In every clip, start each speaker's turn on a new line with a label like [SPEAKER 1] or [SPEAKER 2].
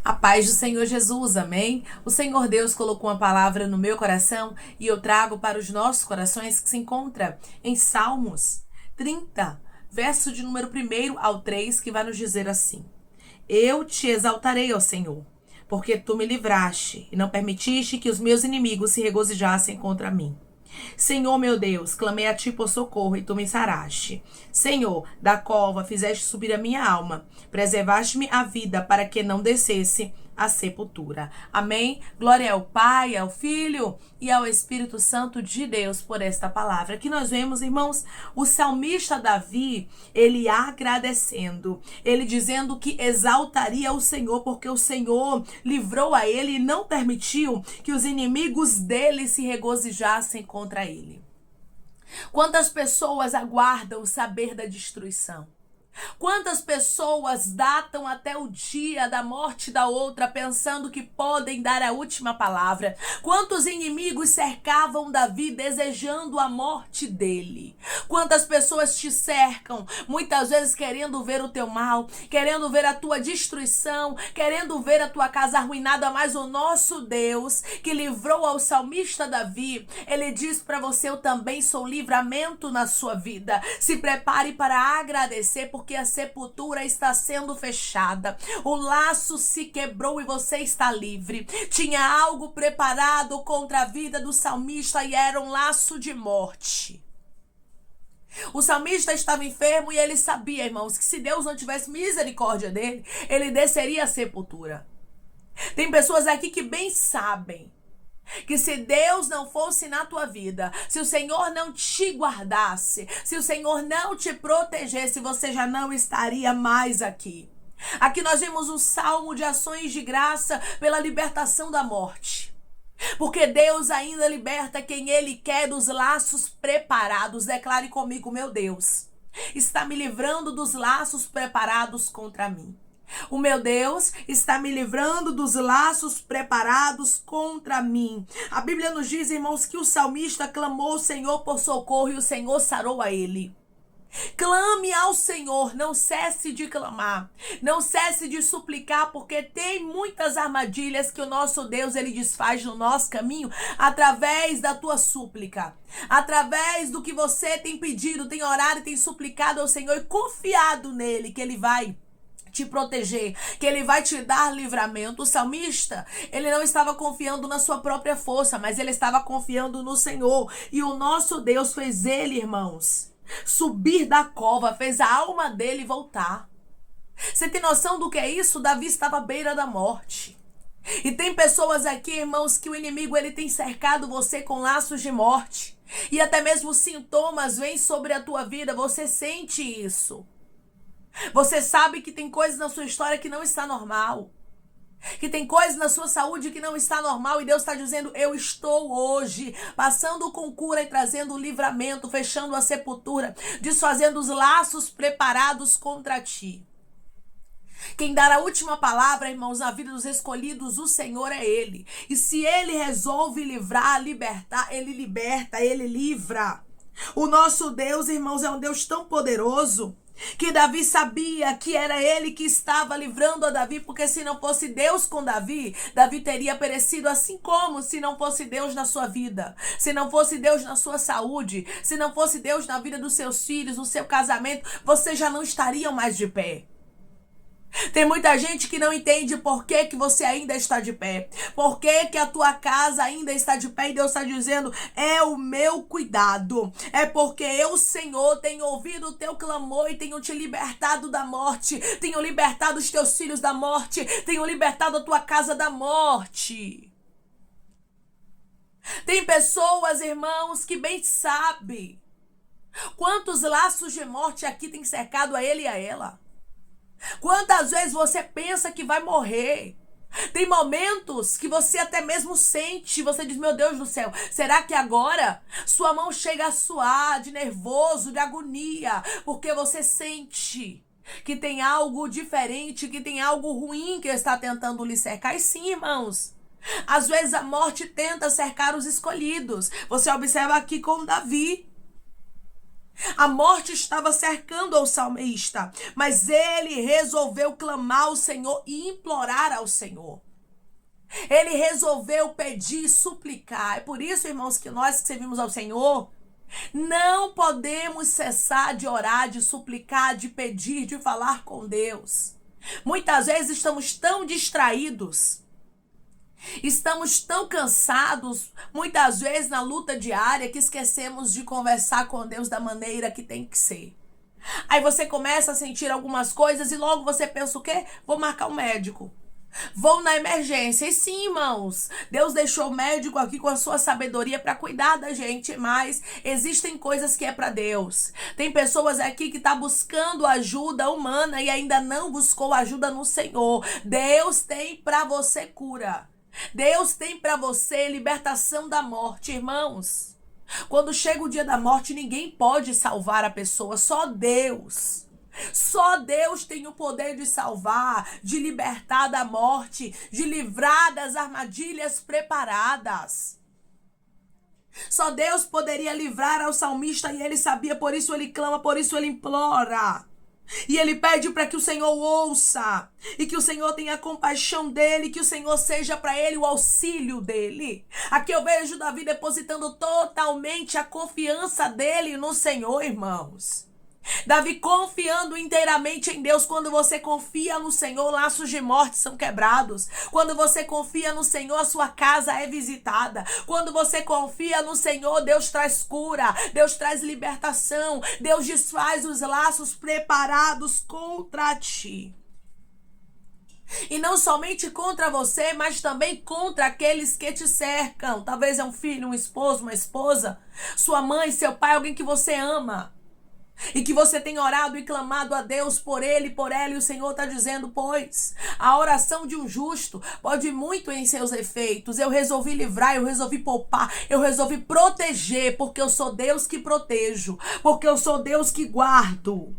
[SPEAKER 1] A paz do Senhor Jesus, amém? O Senhor Deus colocou uma palavra no meu coração e eu trago para os nossos corações que se encontra em Salmos 30, verso de número 1 ao 3, que vai nos dizer assim: Eu te exaltarei, ó Senhor, porque tu me livraste e não permitiste que os meus inimigos se regozijassem contra mim. Senhor meu Deus, clamei a ti por socorro e tu me saraste. Senhor, da cova fizeste subir a minha alma, preservaste-me a vida para que não descesse à sepultura. Amém? Glória ao Pai, ao Filho e ao Espírito Santo de Deus por esta palavra. Aqui nós vemos, irmãos, o salmista Davi, ele agradecendo, ele dizendo que exaltaria o Senhor, porque o Senhor livrou a ele e não permitiu que os inimigos dele se regozijassem contra ele. Quantas pessoas aguardam o saber da destruição? Quantas pessoas datam até o dia da morte da outra pensando que podem dar a última palavra? Quantos inimigos cercavam Davi desejando a morte dele? Quantas pessoas te cercam, muitas vezes querendo ver o teu mal, querendo ver a tua destruição, querendo ver a tua casa arruinada, mas o nosso Deus, que livrou ao salmista Davi, ele diz para você: eu também sou livramento na sua vida. Se prepare para agradecer, porque a sepultura está sendo fechada. O laço se quebrou e você está livre. Tinha algo preparado contra a vida do salmista e era um laço de morte. O salmista estava enfermo e ele sabia, irmãos, que se Deus não tivesse misericórdia dele, ele desceria à sepultura. Tem pessoas aqui que bem sabem que se Deus não fosse na tua vida, se o Senhor não te guardasse, se o Senhor não te protegesse, você já não estaria mais aqui. Aqui nós vemos um salmo de ações de graça pela libertação da morte. Porque Deus ainda liberta quem Ele quer dos laços preparados. Declare comigo: meu Deus está me livrando dos laços preparados contra mim. O meu Deus está me livrando dos laços preparados contra mim. A Bíblia nos diz, irmãos, que o salmista clamou ao Senhor por socorro e o Senhor sarou a ele. Clame ao Senhor, não cesse de clamar, não cesse de suplicar, porque tem muitas armadilhas que o nosso Deus ele desfaz no nosso caminho através da tua súplica, através do que você tem pedido, tem orado e tem suplicado ao Senhor e confiado nele que ele vai te proteger, que ele vai te dar livramento. O salmista, ele não estava confiando na sua própria força, mas ele estava confiando no Senhor. E o nosso Deus fez ele, irmãos, subir da cova, fez a alma dele voltar. Você tem noção do que é isso? Davi estava à beira da morte. E tem pessoas aqui, irmãos, que o inimigo ele tem cercado você com laços de morte. E até mesmo sintomas vêm sobre a tua vida, você sente isso. Você sabe que tem coisas na sua história que não está normal. Que tem coisas na sua saúde que não está normal. E Deus está dizendo: eu estou hoje passando com cura e trazendo livramento, fechando a sepultura, desfazendo os laços preparados contra ti. Quem dá a última palavra, irmãos, na vida dos escolhidos, o Senhor é Ele. E se Ele resolve livrar, libertar, Ele liberta, Ele livra. O nosso Deus, irmãos, é um Deus tão poderoso que Davi sabia que era ele que estava livrando a Davi, porque se não fosse Deus com Davi, Davi teria perecido, assim como se não fosse Deus na sua vida, se não fosse Deus na sua saúde, se não fosse Deus na vida dos seus filhos, no seu casamento, vocês já não estariam mais de pé. Tem muita gente que não entende por que que você ainda está de pé. Por que que a tua casa ainda está de pé. E Deus está dizendo: é o meu cuidado. É porque eu, Senhor, tenho ouvido o teu clamor e tenho te libertado da morte. Tenho libertado os teus filhos da morte. Tenho libertado a tua casa da morte. Tem pessoas, irmãos, que bem sabem quantos laços de morte aqui tem cercado a ele e a ela. Quantas vezes você pensa que vai morrer? Tem momentos que você até mesmo sente, você diz: meu Deus do céu, será que agora? Sua mão chega a suar de nervoso, de agonia, porque você sente que tem algo diferente, que tem algo ruim que está tentando lhe cercar. E sim, irmãos, às vezes a morte tenta cercar os escolhidos. Você observa aqui com Davi. A morte estava cercando o salmista, mas ele resolveu clamar ao Senhor e implorar ao Senhor. Ele resolveu pedir e suplicar. É por isso, irmãos, que nós que servimos ao Senhor, não podemos cessar de orar, de suplicar, de pedir, de falar com Deus. Muitas vezes estamos tão distraídos, estamos tão cansados, muitas vezes na luta diária, que esquecemos de conversar com Deus da maneira que tem que ser. Aí você começa a sentir algumas coisas e logo você pensa o quê? Vou marcar um médico. Vou na emergência. E sim, irmãos, Deus deixou o médico aqui com a sua sabedoria para cuidar da gente, mas existem coisas que é para Deus. Tem pessoas aqui que estão buscando ajuda humana e ainda não buscou ajuda no Senhor. Deus tem para você cura. Deus tem para você libertação da morte, irmãos. Quando chega o dia da morte, ninguém pode salvar a pessoa, só Deus. Só Deus tem o poder de salvar, de libertar da morte, de livrar das armadilhas preparadas. Só Deus poderia livrar ao salmista e ele sabia, por isso ele clama, por isso ele implora. E ele pede para que o Senhor ouça e que o Senhor tenha compaixão dele, que o Senhor seja para ele o auxílio dele. Aqui eu vejo Davi depositando totalmente a confiança dele no Senhor, irmãos. Davi confiando inteiramente em Deus. Quando você confia no Senhor, laços de morte são quebrados. Quando você confia no Senhor, a sua casa é visitada. Quando você confia no Senhor, Deus traz cura, Deus traz libertação, Deus desfaz os laços preparados contra ti. E não somente contra você, mas também contra aqueles que te cercam. Talvez é um filho, um esposo, uma esposa, sua mãe, seu pai, alguém que você ama. E que você tem orado e clamado a Deus por ele e por ela, e o Senhor está dizendo, pois a oração de um justo pode muito em seus efeitos. Eu resolvi livrar, eu resolvi poupar, eu resolvi proteger, porque eu sou Deus que protejo, porque eu sou Deus que guardo.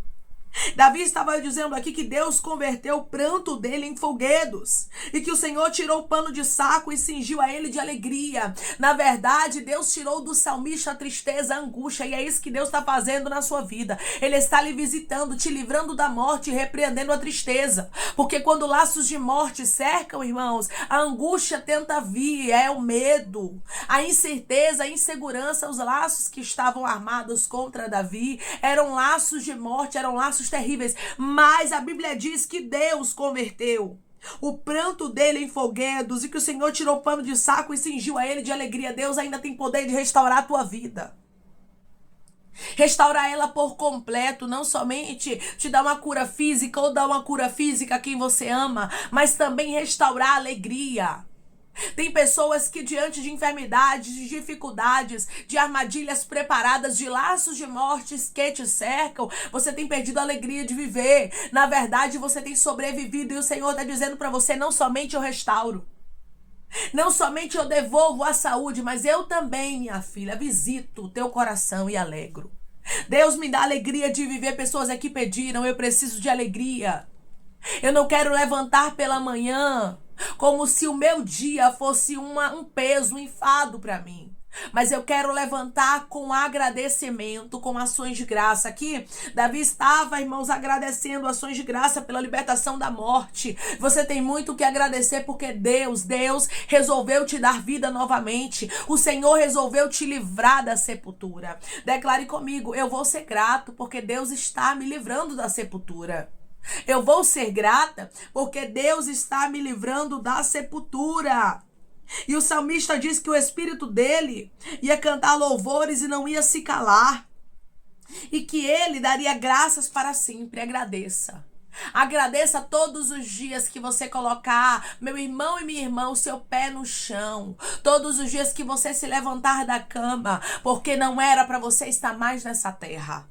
[SPEAKER 1] Davi estava dizendo aqui que Deus converteu o pranto dele em folguedos e que o Senhor tirou o pano de saco e cingiu a ele de alegria. Na verdade, Deus tirou do salmista a tristeza, a angústia, e é isso que Deus está fazendo na sua vida. Ele está lhe visitando, te livrando da morte e repreendendo a tristeza, porque quando laços de morte cercam, irmãos, a angústia tenta vir, é o medo, a incerteza, a insegurança. Os laços que estavam armados contra Davi eram laços de morte, eram laços terríveis, mas a Bíblia diz que Deus converteu o pranto dele em folguedos e que o Senhor tirou o pano de saco e cingiu a ele de alegria. Deus ainda tem poder de restaurar a tua vida, restaurar ela por completo, não somente te dar uma cura física ou dar uma cura física a quem você ama, mas também restaurar a alegria. Tem pessoas que diante de enfermidades, de dificuldades, de armadilhas preparadas, de laços de mortes que te cercam, você tem perdido a alegria de viver. Na verdade, você tem sobrevivido e o Senhor está dizendo para você, não somente eu restauro, não somente eu devolvo a saúde, mas eu também, minha filha, visito o teu coração e alegro. Deus me dá alegria de viver. Pessoas aqui pediram, eu preciso de alegria. Eu não quero levantar pela manhã como se o meu dia fosse um peso, um enfado para mim. Mas eu quero levantar com agradecimento, com ações de graça. Aqui, Davi estava, irmãos, agradecendo ações de graça pela libertação da morte. Você tem muito o que agradecer porque Deus resolveu te dar vida novamente. O Senhor resolveu te livrar da sepultura. Declare comigo, eu vou ser grato porque Deus está me livrando da sepultura. Eu vou ser grata porque Deus está me livrando da sepultura. E o salmista diz que o espírito dele ia cantar louvores e não ia se calar. E que ele daria graças para sempre. Agradeça. Agradeça todos os dias que você colocar, meu irmão e minha irmã, o seu pé no chão. Todos os dias que você se levantar da cama, porque não era para você estar mais nessa terra.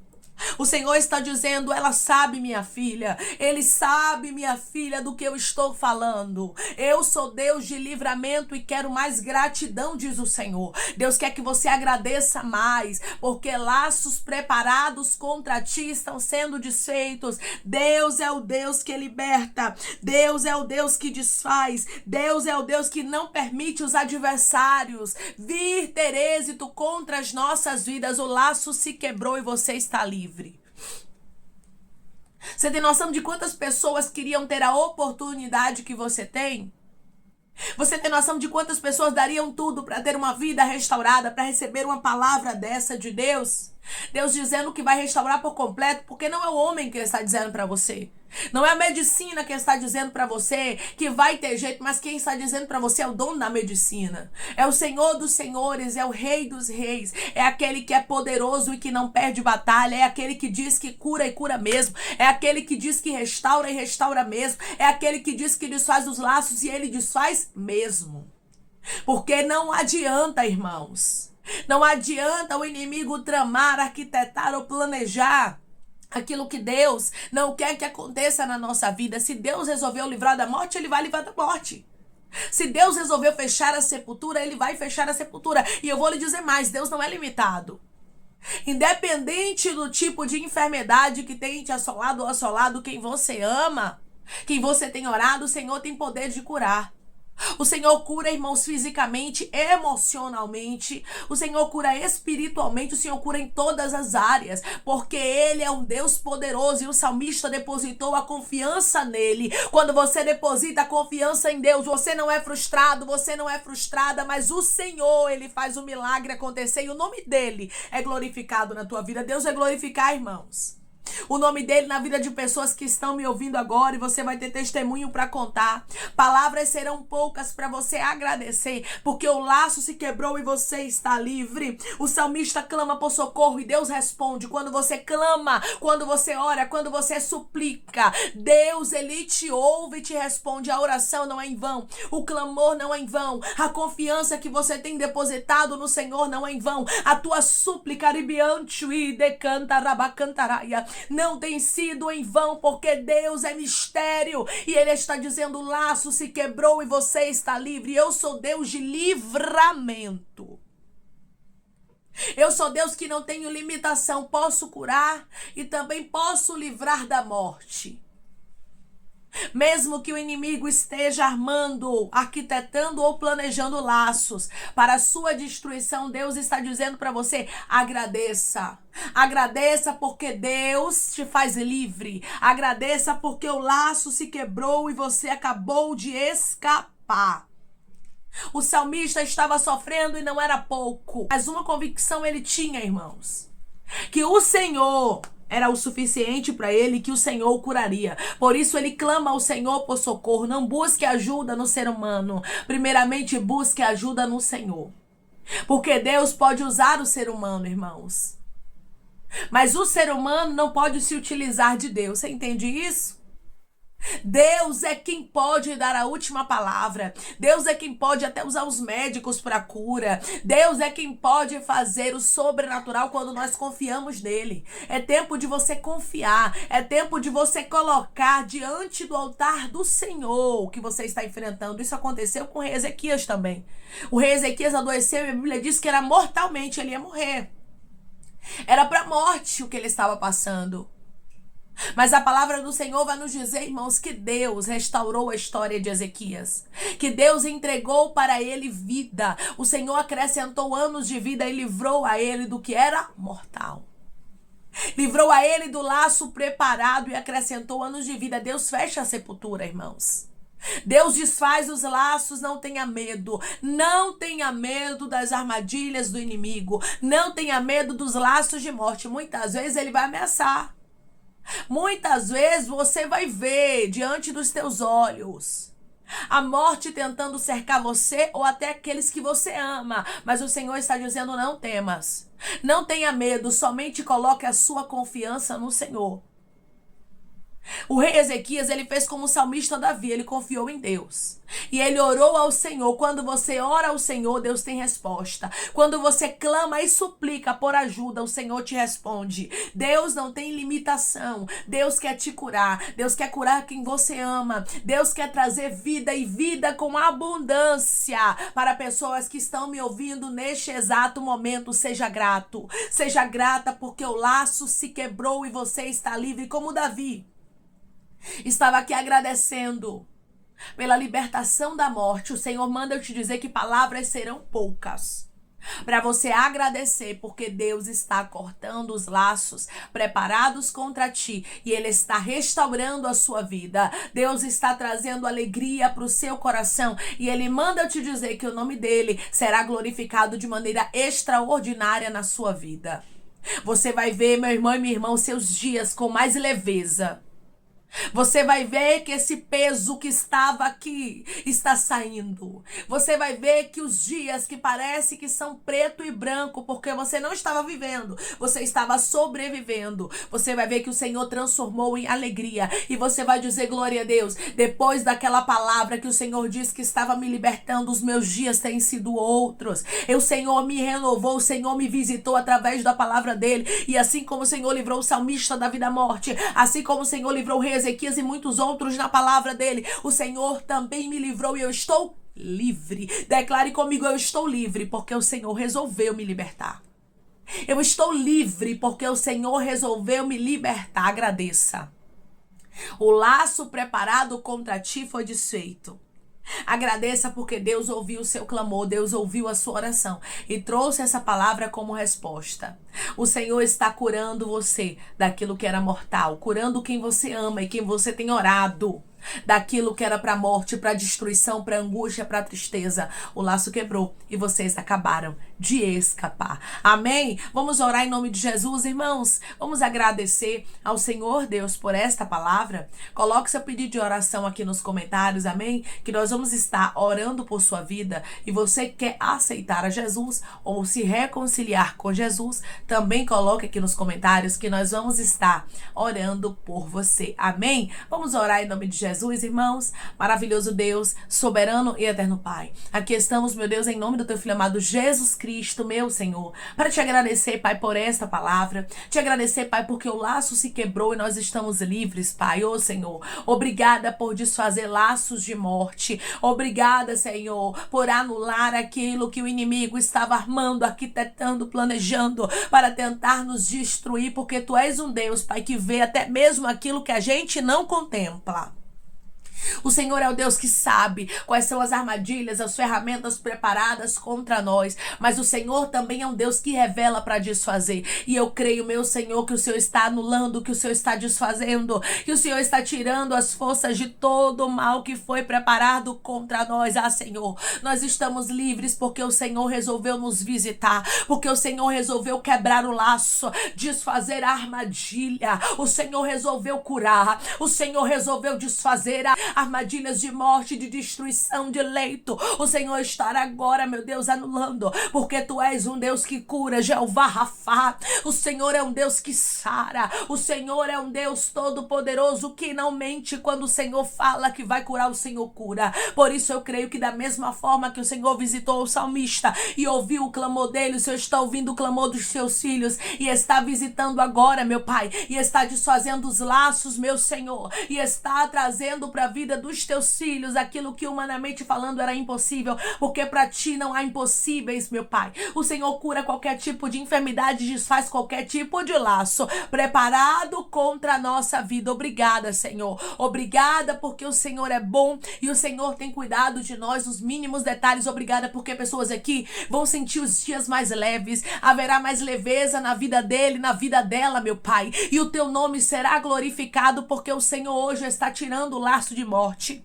[SPEAKER 1] O Senhor está dizendo, ela sabe, minha filha, ele sabe, minha filha, do que eu estou falando. Eu sou Deus de livramento e quero mais gratidão, diz o Senhor. Deus quer que você agradeça mais, porque laços preparados contra ti estão sendo desfeitos. Deus é o Deus que liberta, Deus é o Deus que desfaz, Deus é o Deus que não permite os adversários vir ter êxito contra as nossas vidas. O laço se quebrou e você está livre. Você tem noção de quantas pessoas queriam ter a oportunidade que você tem? Você tem noção de quantas pessoas dariam tudo para ter uma vida restaurada, para receber uma palavra dessa de Deus? Deus dizendo que vai restaurar por completo, porque não é o homem que está dizendo para você. Não é a medicina que está dizendo para você que vai ter jeito, mas quem está dizendo para você é o dono da medicina. É o Senhor dos senhores, é o Rei dos reis, é aquele que é poderoso e que não perde batalha, é aquele que diz que cura e cura mesmo, é aquele que diz que restaura e restaura mesmo, é aquele que diz que desfaz os laços e ele desfaz mesmo. Porque não adianta, irmãos, não adianta o inimigo tramar, arquitetar ou planejar aquilo que Deus não quer que aconteça na nossa vida. Se Deus resolveu livrar da morte, ele vai livrar da morte. Se Deus resolveu fechar a sepultura, ele vai fechar a sepultura. E eu vou lhe dizer mais, Deus não é limitado. Independente do tipo de enfermidade que tem te assolado ou assolado quem você ama, quem você tem orado, o Senhor tem poder de curar. O Senhor cura, irmãos, fisicamente, emocionalmente. O Senhor cura espiritualmente. O Senhor cura em todas as áreas. Porque Ele é um Deus poderoso. E o salmista depositou a confiança nele. Quando você deposita a confiança em Deus, você não é frustrado, você não é frustrada. Mas o Senhor, Ele faz o milagre acontecer. E o nome dEle é glorificado na tua vida. Deus vai glorificar, irmãos. O nome dele na vida de pessoas que estão me ouvindo agora, e você vai ter testemunho para contar. Palavras serão poucas para você agradecer, porque o laço se quebrou e você está livre. O salmista clama por socorro e Deus responde. Quando você clama, quando você ora, quando você suplica, Deus, ele te ouve e te responde. A oração não é em vão, o clamor não é em vão, a confiança que você tem depositado no Senhor não é em vão. A tua súplica, não tem sido em vão, porque Deus é mistério e Ele está dizendo: o laço se quebrou e você está livre. Eu sou Deus de livramento. Eu sou Deus que não tenho limitação. Posso curar e também posso livrar da morte. Mesmo que o inimigo esteja armando, arquitetando ou planejando laços para a sua destruição, Deus está dizendo para você: agradeça. Agradeça porque Deus te faz livre. Agradeça porque o laço se quebrou e você acabou de escapar. O salmista estava sofrendo e não era pouco, mas uma convicção ele tinha, irmãos: que o Senhor era o suficiente para ele, que o Senhor o curaria. Por isso ele clama ao Senhor por socorro. Não busque ajuda no ser humano. Primeiramente, busque ajuda no Senhor. Porque Deus pode usar o ser humano, irmãos. Mas o ser humano não pode se utilizar de Deus. Você entende isso? Deus é quem pode dar a última palavra. Deus é quem pode até usar os médicos para cura. Deus é quem pode fazer o sobrenatural quando nós confiamos nele. É tempo de você confiar. É tempo de você colocar diante do altar do Senhor o que você está enfrentando. Isso aconteceu com o rei Ezequias também. O rei Ezequias adoeceu e a Bíblia diz que era mortalmente, ele ia morrer. Era para a morte o que ele estava passando. Mas a palavra do Senhor vai nos dizer, irmãos, que Deus restaurou a história de Ezequias. Que Deus entregou para ele vida. O Senhor acrescentou anos de vida e livrou a ele do que era mortal. Livrou a ele do laço preparado e acrescentou anos de vida. Deus fecha a sepultura, irmãos. Deus desfaz os laços. Não tenha medo. Não tenha medo das armadilhas do inimigo. Não tenha medo dos laços de morte. Muitas vezes ele vai ameaçar. Muitas vezes você vai ver diante dos teus olhos a morte tentando cercar você ou até aqueles que você ama. Mas o Senhor está dizendo: não temas, não tenha medo, somente coloque a sua confiança no Senhor. O rei Ezequias, ele fez como o salmista Davi, ele confiou em Deus. E ele orou ao Senhor. Quando você ora ao Senhor, Deus tem resposta. Quando você clama e suplica por ajuda, o Senhor te responde. Deus não tem limitação. Deus quer te curar. Deus quer curar quem você ama. Deus quer trazer vida e vida com abundância para pessoas que estão me ouvindo neste exato momento. Seja grato. Seja grata porque o laço se quebrou e você está livre como Davi. Estava aqui agradecendo pela libertação da morte. O Senhor manda eu te dizer que palavras serão poucas para você agradecer, porque Deus está cortando os laços preparados contra ti e Ele está restaurando a sua vida. Deus está trazendo alegria para o seu coração e Ele manda eu te dizer que o nome dele será glorificado de maneira extraordinária na sua vida. Você vai ver, meu irmão e minha irmã, os seus dias com mais leveza. Você vai ver que esse peso que estava aqui está saindo. Você vai ver que os dias que parece que são preto e branco, porque você não estava vivendo, você estava sobrevivendo. Você vai ver que o Senhor transformou em alegria. E você vai dizer glória a Deus. Depois daquela palavra que o Senhor disse que estava me libertando, os meus dias têm sido outros. O Senhor me renovou, o Senhor me visitou através da palavra dele. E assim como o Senhor livrou o salmista da vida e da morte, assim como o Senhor livrou o rei Ezequias e muitos outros na palavra dele, o Senhor também me livrou e eu estou livre. Declare comigo: eu estou livre porque o Senhor resolveu me libertar. Eu estou livre porque o Senhor resolveu me libertar. Agradeça. O laço preparado contra ti foi desfeito. Agradeça porque Deus ouviu o seu clamor, Deus ouviu a sua oração e trouxe essa palavra como resposta. O Senhor está curando você daquilo que era mortal, curando quem você ama e quem você tem orado. Daquilo que era para morte, para destruição, para angústia, para tristeza. O laço quebrou e vocês acabaram de escapar. Amém? Vamos orar em nome de Jesus, irmãos. Vamos agradecer ao Senhor Deus por esta palavra. Coloque seu pedido de oração aqui nos comentários, amém? Que nós vamos estar orando por sua vida. E você quer aceitar a Jesus ou se reconciliar com Jesus, também coloque aqui nos comentários que nós vamos estar orando por você. Amém? Vamos orar em nome de Jesus, irmãos. Maravilhoso Deus, soberano e eterno Pai. Aqui estamos, meu Deus, em nome do teu Filho amado Jesus Cristo, meu Senhor, para te agradecer, Pai, por esta palavra. Te agradecer, Pai, porque o laço se quebrou e nós estamos livres, Pai. Ô Senhor, obrigada por desfazer laços de morte. Obrigada, Senhor, por anular aquilo que o inimigo estava armando, arquitetando, planejando para tentar nos destruir, porque tu és um Deus, Pai, que vê até mesmo aquilo que a gente não contempla. O Senhor é o Deus que sabe quais são as armadilhas, as ferramentas preparadas contra nós. Mas o Senhor também é um Deus que revela para desfazer. E eu creio, meu Senhor, que o Senhor está anulando, que o Senhor está desfazendo, que o Senhor está tirando as forças de todo o mal que foi preparado contra nós. Ah, Senhor, nós estamos livres porque o Senhor resolveu nos visitar, porque o Senhor resolveu quebrar o laço, desfazer a armadilha. O Senhor resolveu curar, o Senhor resolveu desfazer armadilhas de morte, de destruição, de leito. O Senhor está agora, meu Deus, anulando, porque tu és um Deus que cura, Jeová Rafá. O Senhor é um Deus que sara. O Senhor é um Deus todo-poderoso que não mente. Quando o Senhor fala que vai curar, o Senhor cura. Por isso eu creio que da mesma forma que o Senhor visitou o salmista e ouviu o clamor dele, o Senhor está ouvindo o clamor dos seus filhos e está visitando agora, meu Pai, e está desfazendo os laços, meu Senhor, e está trazendo para a vida dos teus filhos aquilo que humanamente falando era impossível, porque para ti não há impossíveis, meu Pai. O Senhor cura qualquer tipo de enfermidade, desfaz qualquer tipo de laço preparado contra a nossa vida. Obrigada, Senhor. Obrigada porque o Senhor é bom e o Senhor tem cuidado de nós nos mínimos detalhes. Obrigada porque pessoas aqui vão sentir os dias mais leves, haverá mais leveza na vida dele, na vida dela, meu Pai, e o teu nome será glorificado porque o Senhor hoje está tirando o laço de morte.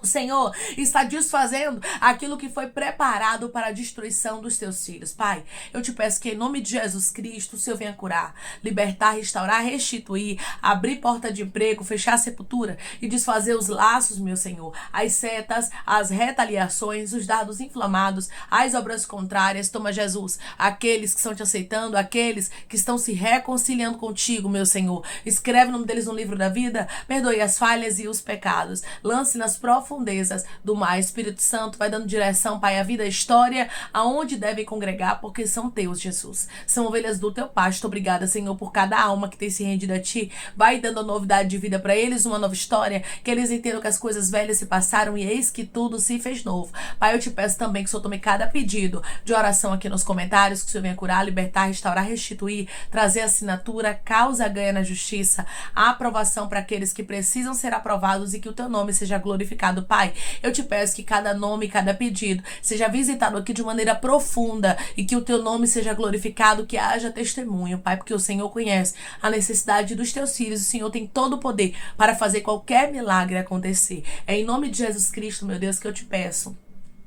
[SPEAKER 1] O Senhor está desfazendo aquilo que foi preparado para a destruição dos teus filhos. Pai, eu te peço que em nome de Jesus Cristo, o Senhor venha curar, libertar, restaurar, restituir, abrir porta de emprego, fechar a sepultura e desfazer os laços, meu Senhor, as setas, as retaliações, os dardos inflamados, as obras contrárias. Toma, Jesus, aqueles que estão te aceitando, aqueles que estão se reconciliando contigo, meu Senhor. Escreve o nome deles no livro da vida, perdoe as falhas e os pecados. Lance nas profundezas do mar. Espírito Santo vai dando direção, Pai, à vida, à história, aonde devem congregar, porque são teus, Jesus. São ovelhas do teu pasto. Obrigada, Senhor, por cada alma que tem se rendido a ti. Vai dando novidade de vida para eles, uma nova história, que eles entendam que as coisas velhas se passaram e eis que tudo se fez novo. Pai, eu te peço também que o Senhor tome cada pedido de oração aqui nos comentários, que o Senhor venha curar, libertar, restaurar, restituir, trazer assinatura, causa ganha na justiça, a aprovação para aqueles que precisam ser aprovados e que o teu nome seja glorificado. Pai, eu te peço que cada nome, cada pedido seja visitado aqui de maneira profunda e que o teu nome seja glorificado, que haja testemunho, Pai, porque o Senhor conhece a necessidade dos teus filhos, o Senhor tem todo o poder para fazer qualquer milagre acontecer. É em nome de Jesus Cristo, meu Deus, que eu te peço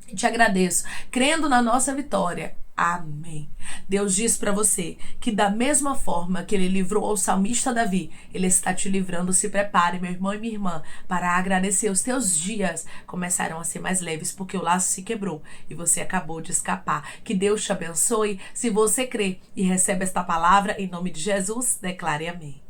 [SPEAKER 1] e te agradeço, crendo na nossa vitória. Amém. Deus diz para você que da mesma forma que ele livrou ao salmista Davi, ele está te livrando. Se prepare, meu irmão e minha irmã, para agradecer. Os teus dias começarão a ser mais leves, porque o laço se quebrou e você acabou de escapar. Que Deus te abençoe. Se você crê e recebe esta palavra, em nome de Jesus, declare amém.